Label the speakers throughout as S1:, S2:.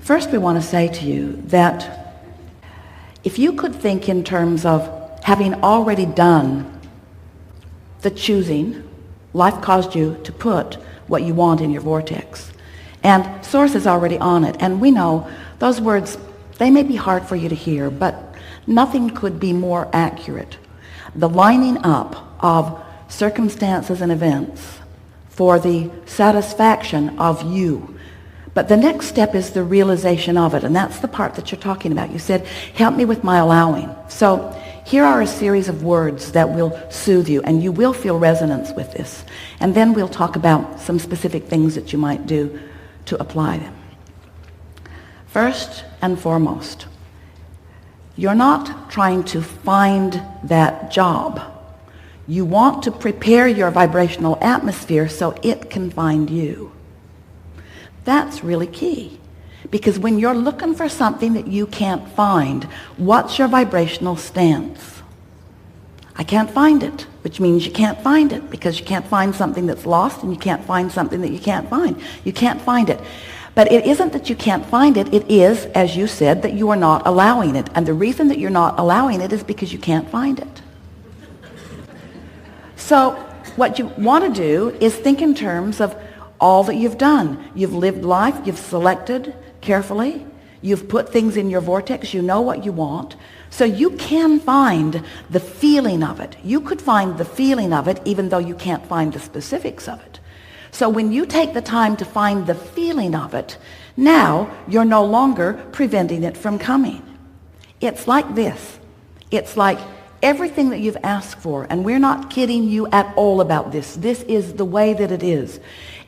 S1: First, we want to say to you that if you could think in terms of having already done the choosing, life caused you to put what you want in your vortex. And Source is already on it. And we know those words, they may be hard for you to hear, but nothing could be more accurate. The lining up of circumstances and events for the satisfaction of you. But the next step is the realization of it, and that's the part that you're talking about. You said, help me with my allowing. So here are a series of words that will soothe you, and you will feel resonance with this. And then we'll talk about some specific things that you might do to apply them. First and foremost, you're not trying to find that job. You want to prepare your vibrational atmosphere so it can find you. That's really key. Because when you're looking for something that you can't find, what's your vibrational stance? I can't find it, which means you can't find it, because you can't find something that's lost, and you can't find something that you can't find. You can't find it. But it isn't that you can't find it. It is, as you said, that you are not allowing it. And the reason that you're not allowing it is because you can't find it. So what you want to do is think in terms of all that you've done. You've lived life. You've selected carefully. You've put things in your vortex. You know what you want. So you can find the feeling of it. You could find the feeling of it even though you can't find the specifics of it. So when you take the time to find the feeling of it, now you're no longer preventing it from coming. It's like this. It's like everything that you've asked for, and we're not kidding you at all about this. This is the way that it is.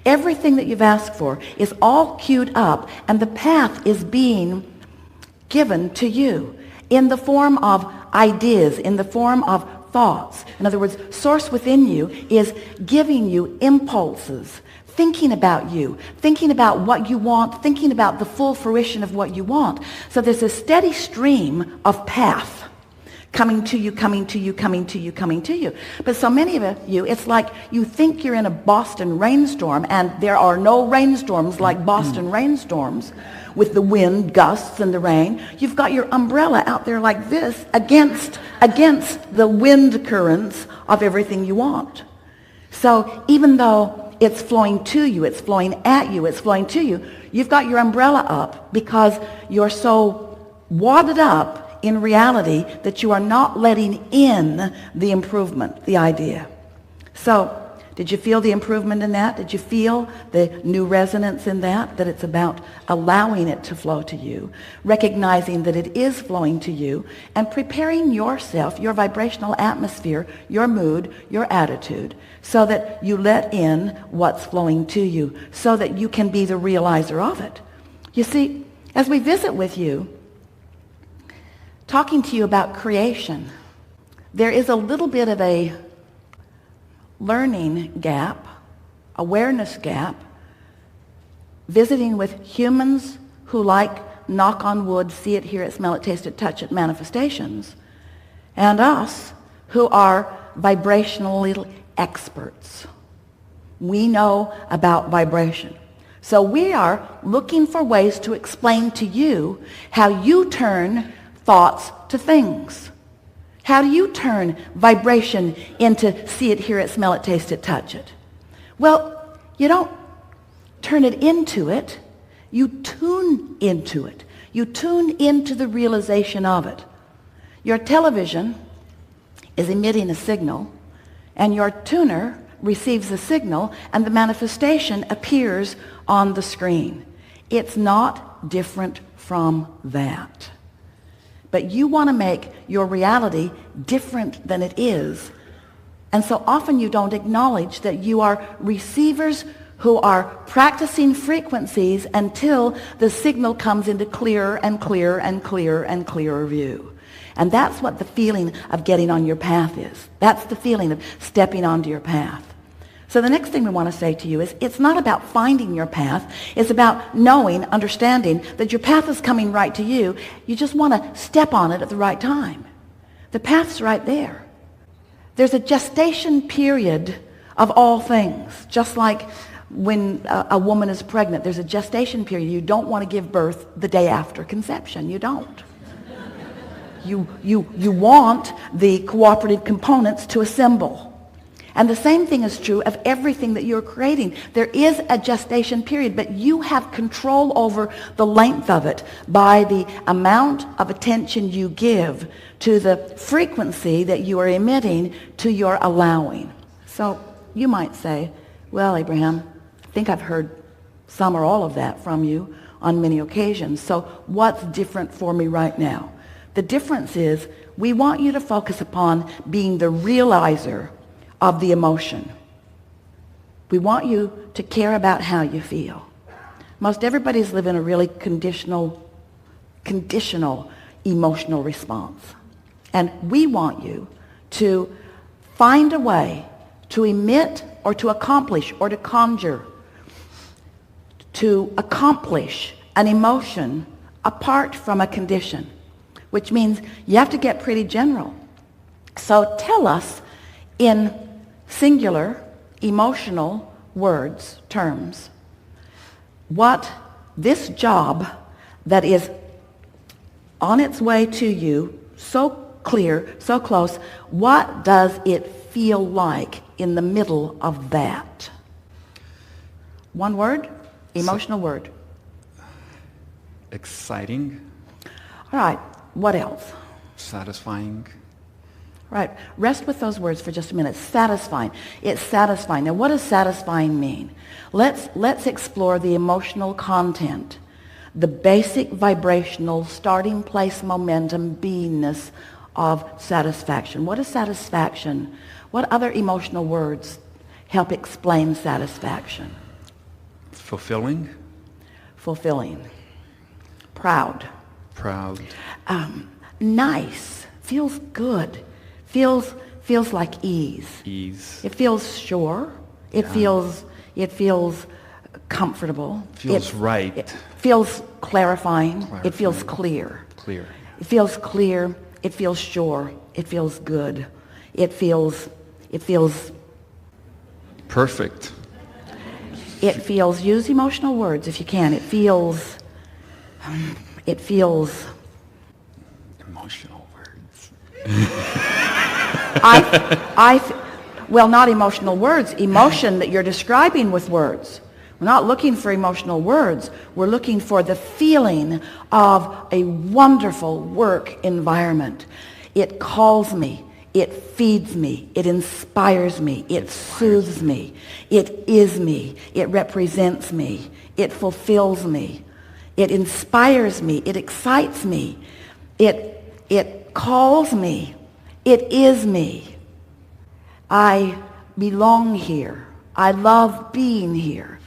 S1: Everything that you've asked for is all queued up, and the path is being given to you in the form of ideas, in the form of thoughts. In other words, Source within you is giving you impulses, thinking about you, thinking about what you want, thinking about the full fruition of what you want. So there's a steady stream of path coming to you, coming to you, coming to you, coming to you. But so many of you, it's like you think you're in a Boston rainstorm, and there are no rainstorms like Boston rainstorms with the wind, gusts, and the rain. You've got your umbrella out there like this against the wind currents of everything you want. So even though it's flowing to you, it's flowing at you, it's flowing to you, you've got your umbrella up because you're so wadded up in reality that you are not letting in the improvement, the idea. So did you feel the improvement in that? Did you feel the new resonance in that? That it's about allowing it to flow to you, recognizing that it is flowing to you, and preparing yourself, your vibrational atmosphere, your mood, your attitude, so that you let in what's flowing to you, so that you can be the realizer of it. You see, as we visit with you, talking to you about creation, there is a little bit of a learning gap, awareness gap, visiting with humans who like, knock on wood, see it, hear it, smell it, taste it, touch it, manifestations, and us who are vibrational experts. We know about vibration. So we are looking for ways to explain to you how you turn thoughts to things. How do you turn vibration into see it, hear it, smell it, taste it, touch it? Well, you don't turn it into it. You tune into it. You tune into the realization of it. Your television is emitting a signal, and your tuner receives a signal, and the manifestation appears on the screen. It's not different from that. But you want to make your reality different than it is. And so often you don't acknowledge that you are receivers who are practicing frequencies until the signal comes into clearer and clearer and clearer and clearer view. And that's what the feeling of getting on your path is. That's the feeling of stepping onto your path. So the next thing we want to say to you is it's not about finding your path. It's about knowing, understanding that your path is coming right to you. You just want to step on it at the right time. The path's right there. There's a gestation period of all things, just like When a woman is pregnant, there's a gestation period. You don't want to give birth the day after conception. You don't. You want the cooperative components to assemble. And the same thing is true of everything that you're creating. There is a gestation period, but you have control over the length of it by the amount of attention you give to the frequency that you are emitting to your allowing. So you might say, well, Abraham, I think I've heard some or all of that from you on many occasions. So what's different for me right now? The difference is we want you to focus upon being the realizer of the emotion. We want you to care about how you feel. Most everybody's living a really conditional emotional response. And we want you to find a way to emit or to accomplish or to conjure, to accomplish an emotion apart from a condition, which means you have to get pretty general. So tell us in singular, emotional words, terms, what this job that is on its way to you, so clear, so close, what does it feel like in the middle of that? One word, emotional word.
S2: Exciting.
S1: All right, what else?
S2: Satisfying.
S1: Right. Rest with those words for just a minute. Satisfying. It's satisfying. Now, what does satisfying mean? Let's explore the emotional content, the basic vibrational starting place momentum beingness of satisfaction. What is satisfaction? What other emotional words help explain satisfaction?
S2: Fulfilling.
S1: Fulfilling. Proud.
S2: Proud.
S1: Nice. Feels good. Feels like ease.
S2: Ease.
S1: It feels sure. It feels comfortable.
S2: Feels right.
S1: It feels clarifying. It feels clear.
S2: Clear.
S1: It feels clear. It feels sure. It feels good. It feels
S2: perfect.
S1: It feels, use emotional words if you can. It feels
S2: Emotional words.
S1: Well, not emotional words, emotion that you're describing with words. We're not looking for emotional words. We're looking for the feeling of a wonderful work environment. It calls me. It feeds me. It inspires me. It soothes me. It is me. It represents me. It fulfills me. It inspires me. It excites me. It calls me. It is me. I belong here. I love being here.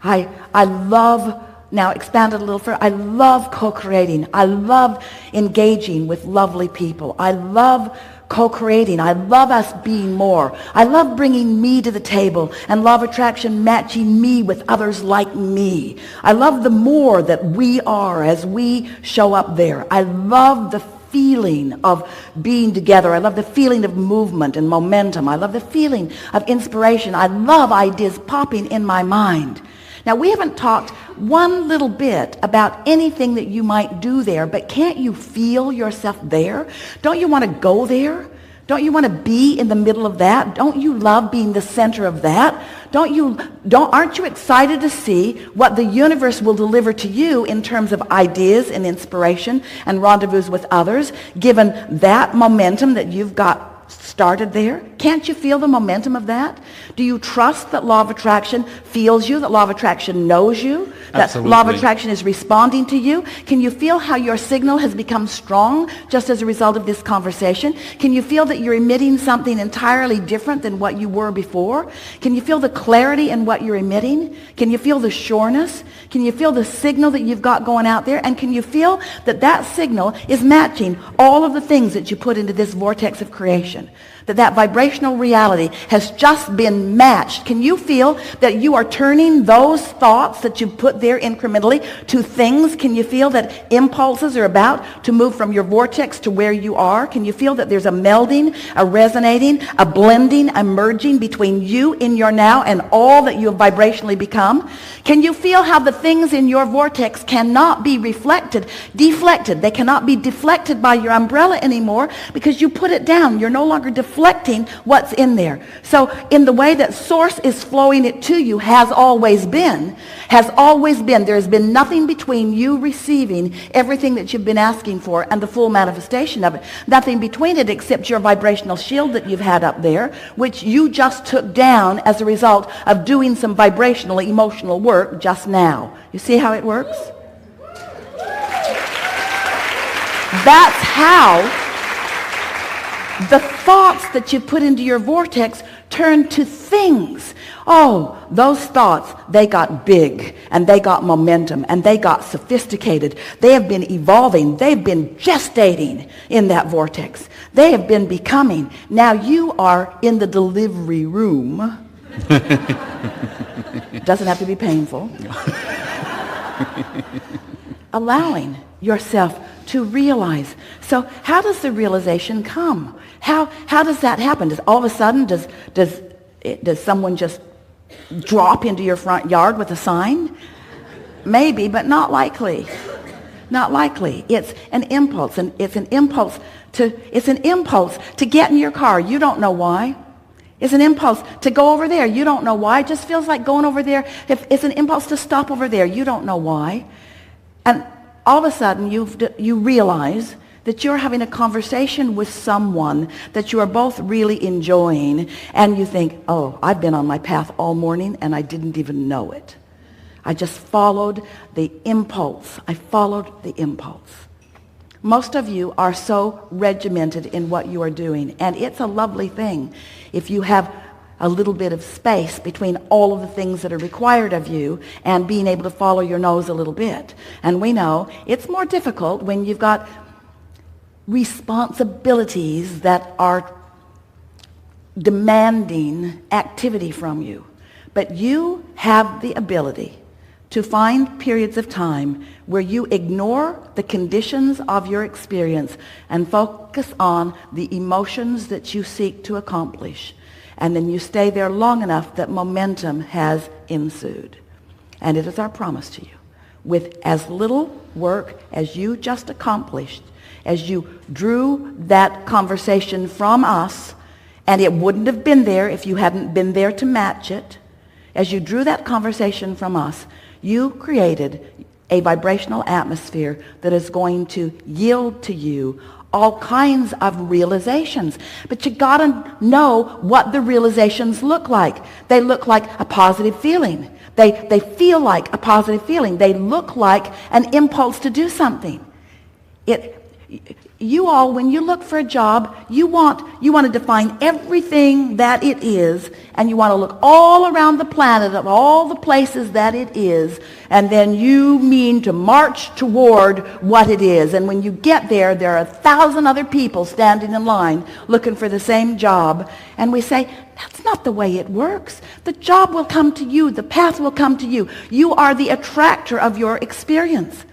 S1: I love, now expand it a little further, I love co-creating. I love engaging with lovely people. I love co-creating. I love us being more. I love bringing me to the table and law of attraction matching me with others like me. I love the more that we are as we show up there. I love the feeling of being together. I love the feeling of movement and momentum. I love the feeling of inspiration. I love ideas popping in my mind. Now, we haven't talked one little bit about anything that you might do there, but can't you feel yourself there? Don't you want to go there? Don't you want to be in the middle of that? Don't you love being the center of that? Aren't you excited to see what the universe will deliver to you in terms of ideas and inspiration and rendezvous with others, given that momentum that you've got started there? Can't you feel the momentum of that? Do you trust that law of attraction feels you, that law of attraction knows you, that
S2: Absolutely.
S1: law of attraction is responding to you? Can you feel how your signal has become strong just as a result of this conversation? Can you feel that you're emitting something entirely different than what you were before? Can you feel the clarity in what you're emitting? Can you feel the sureness? Can you feel the signal that you've got going out there? And can you feel that that signal is matching all of the things that you put into this vortex of creation? that vibrational reality has just been matched. Can you feel that you are turning those thoughts that you put there incrementally to things? Can you feel that impulses are about to move from your vortex to where you are? Can you feel that there's a melding, a resonating, a blending, a merging between you in your now and all that you have vibrationally become? Can you feel how the things in your vortex cannot be deflected? They cannot be deflected by your umbrella anymore because you put it down. You're no longer deflecting what's in there. So in the way that source is flowing it to you has always been. There's been nothing between you receiving everything that you've been asking for and the full manifestation of it. Nothing between it except your vibrational shield that you've had up there, which you just took down as a result of doing some vibrational, emotional work just now. You see how it works? That's how the thoughts that you put into your vortex turn to things. Oh, those thoughts, they got big, and they got momentum, and they got sophisticated. They have been evolving. They've been gestating in that vortex. They have been becoming. Now you are in the delivery room. Doesn't have to be painful. Allowing yourself to realize. So how does the realization come? How does that happen? Does all of a sudden does someone just drop into your front yard with a sign? Maybe, but not likely. Not likely. It's an impulse, and it's an impulse to get in your car. You don't know why. It's an impulse to go over there. You don't know why. It just feels like going over there. It's an impulse to stop over there. You don't know why. And all of a sudden, you realize that you're having a conversation with someone that you are both really enjoying, and you think, oh, I've been on my path all morning, and I didn't even know it. I just followed the impulse. I followed the impulse. Most of you are so regimented in what you are doing, and it's a lovely thing if you have a little bit of space between all of the things that are required of you and being able to follow your nose a little bit. And we know it's more difficult when you've got responsibilities that are demanding activity from you. But you have the ability to find periods of time where you ignore the conditions of your experience and focus on the emotions that you seek to accomplish. And then you stay there long enough that momentum has ensued. And it is our promise to you, with as little work as you just accomplished, as you drew that conversation from us, and it wouldn't have been there if you hadn't been there to match it, as you drew that conversation from us, you created a vibrational atmosphere that is going to yield to you all kinds of realizations. But you got to know what the realizations look like. They look like a positive feeling. They feel like a positive feeling. They look like an impulse to do something. You all, when you look for a job, you want to define everything that it is, and you want to look all around the planet of all the places that it is, and then you mean to march toward what it is. And when you get there, there are 1,000 other people standing in line looking for the same job. And we say, that's not the way it works. The job will come to you. The path will come to you. You are the attractor of your experience.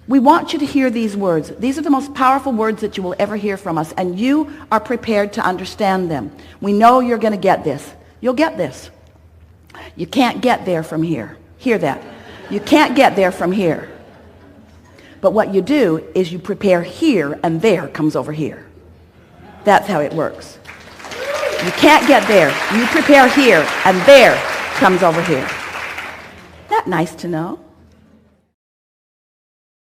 S1: We want you to hear these words. These are the most powerful words that you will ever hear from us, and you are prepared to understand them. We know you're going to get this. You'll get this. You can't get there from here. Hear that. You can't get there from here. But what you do is you prepare here, and there comes over here. That's how it works. You can't get there. You prepare here, and there comes over here. Isn't that nice to know?